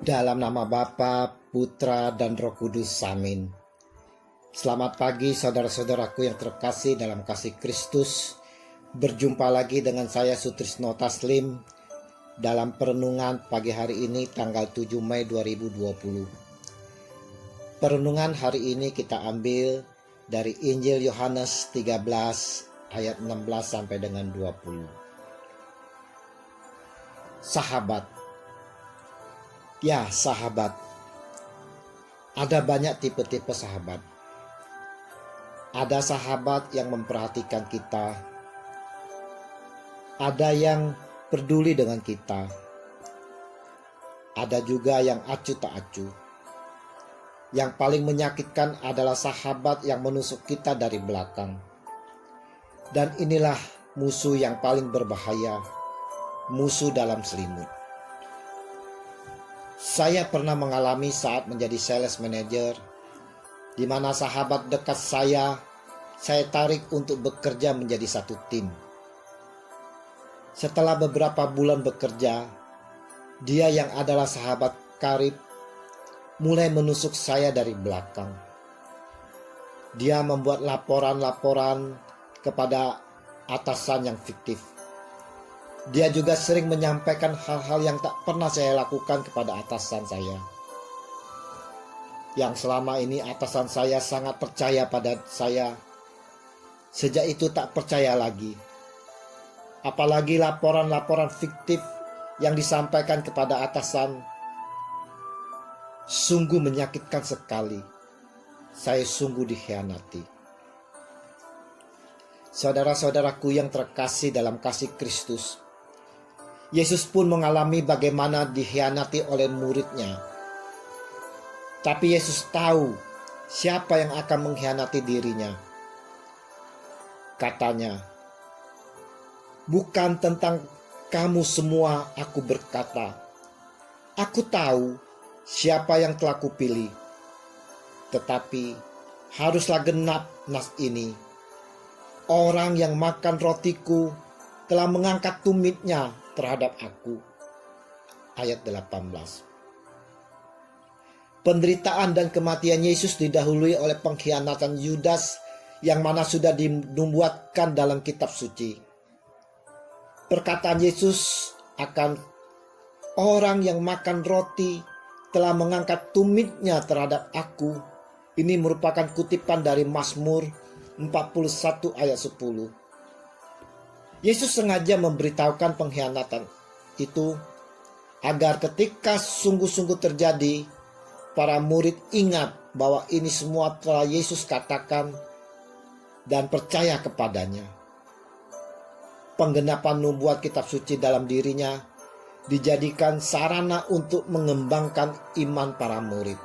Dalam nama Bapa, Putra, dan Roh Kudus. Amin. Selamat pagi saudara-saudaraku yang terkasih dalam kasih Kristus. Berjumpa lagi dengan saya Sutrisno Taslim dalam perenungan pagi hari ini tanggal 7 Mei 2020. Perenungan hari ini kita ambil dari Injil Yohanes 13 ayat 16 sampai dengan 20. Sahabat. Ya, sahabat. Ada banyak tipe-tipe sahabat. Ada sahabat yang memperhatikan kita. Ada yang peduli dengan kita. Ada juga yang acuh tak acuh. Yang paling menyakitkan adalah sahabat yang menusuk kita dari belakang. Dan inilah musuh yang paling berbahaya, musuh dalam selimut. Saya pernah mengalami saat menjadi sales manager, di mana sahabat dekat saya tarik untuk bekerja menjadi satu tim. Setelah beberapa bulan bekerja, dia yang adalah sahabat karib mulai menusuk saya dari belakang. Dia membuat laporan-laporan kepada atasan yang fiktif. Dia juga sering menyampaikan hal-hal yang tak pernah saya lakukan kepada atasan saya. Yang selama ini atasan saya sangat percaya pada saya. Sejak itu tak percaya lagi. Apalagi laporan-laporan fiktif yang disampaikan kepada atasan. Sungguh menyakitkan sekali. Saya sungguh dikhianati. Saudara-saudaraku yang terkasih dalam kasih Kristus, Yesus pun mengalami bagaimana dikhianati oleh muridnya. Tapi Yesus tahu siapa yang akan mengkhianati dirinya. Katanya, "Bukan tentang kamu semua aku berkata. Aku tahu siapa yang telah kupilih. Tetapi haruslah genap nas ini. Orang yang makan rotiku telah mengangkat tumitnya terhadap aku." Ayat 18. Penderitaan dan kematian Yesus didahului oleh pengkhianatan Yudas yang mana sudah dinubuatkan dalam kitab suci. Perkataan Yesus akan orang yang makan roti telah mengangkat tumitnya terhadap aku, ini merupakan kutipan dari Mazmur 41 ayat 10. Yesus sengaja memberitahukan pengkhianatan itu agar ketika sungguh-sungguh terjadi, para murid ingat bahwa ini semua telah Yesus katakan dan percaya kepadanya. Penggenapan nubuat kitab suci dalam dirinya dijadikan sarana untuk mengembangkan iman para murid.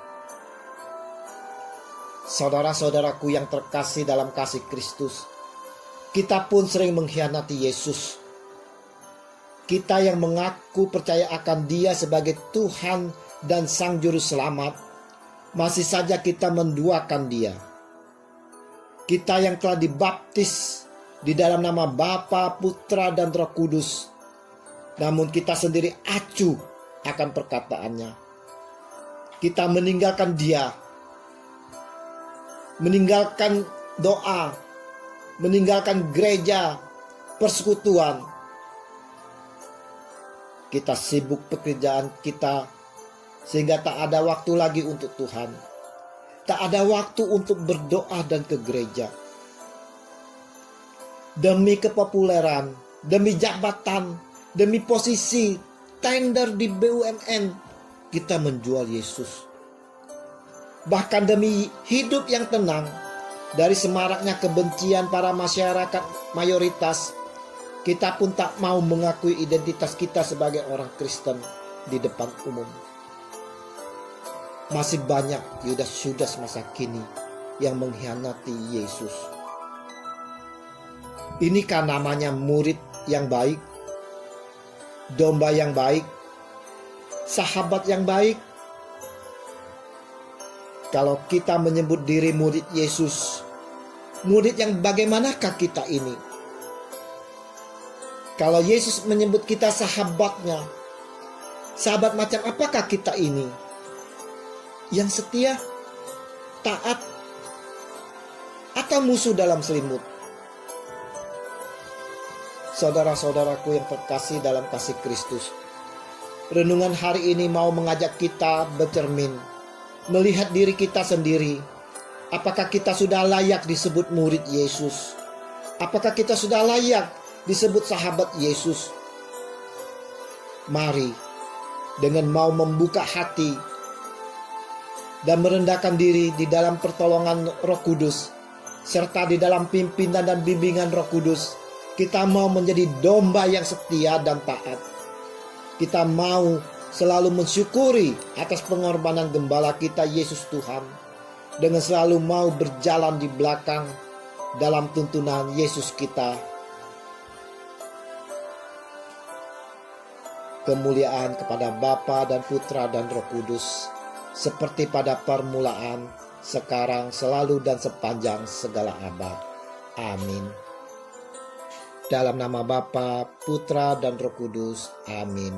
Saudara-saudaraku yang terkasih dalam kasih Kristus, kita pun sering mengkhianati Yesus. Kita yang mengaku percaya akan Dia sebagai Tuhan dan Sang Juru Selamat, masih saja kita menduakan Dia. Kita yang telah dibaptis di dalam nama Bapa, Putra, dan Roh Kudus, namun kita sendiri acuh akan perkataannya. Kita meninggalkan Dia, meninggalkan doa, meninggalkan gereja, persekutuan. Kita sibuk pekerjaan kita sehingga tak ada waktu lagi untuk Tuhan. Tak ada waktu untuk berdoa dan ke gereja. Demi kepopuleran, demi jabatan, demi posisi, tender di BUMN, kita menjual Yesus. Bahkan demi hidup yang tenang, dari semaraknya kebencian para masyarakat mayoritas, kita pun tak mau mengakui identitas kita sebagai orang Kristen di depan umum. Masih banyak Yudas-Yudas masa kini yang mengkhianati Yesus. Inikah namanya murid yang baik, domba yang baik, sahabat yang baik? Kalau kita menyebut diri murid Yesus, murid yang bagaimanakah kita ini? Kalau Yesus menyebut kita sahabatnya, Sahabat macam apakah kita ini? Yang setia, taat, atau musuh dalam selimut? Saudara-saudaraku yang terkasih dalam kasih Kristus, renungan hari ini mau mengajak kita bercermin, melihat diri kita sendiri. Apakah kita sudah layak disebut murid Yesus? Apakah kita sudah layak disebut sahabat Yesus? Mari, dengan mau membuka hati dan merendahkan diri di dalam pertolongan Roh Kudus, serta di dalam pimpinan dan bimbingan Roh Kudus, kita mau menjadi domba yang setia dan taat. Kita mau selalu mensyukuri atas pengorbanan gembala kita Yesus Tuhan, dengan selalu mau berjalan di belakang dalam tuntunan Yesus kita. Kemuliaan kepada Bapa dan Putra dan Roh Kudus, seperti pada permulaan, sekarang, selalu, dan sepanjang segala abad. Amin. Dalam nama Bapa, Putra, dan Roh Kudus. Amin.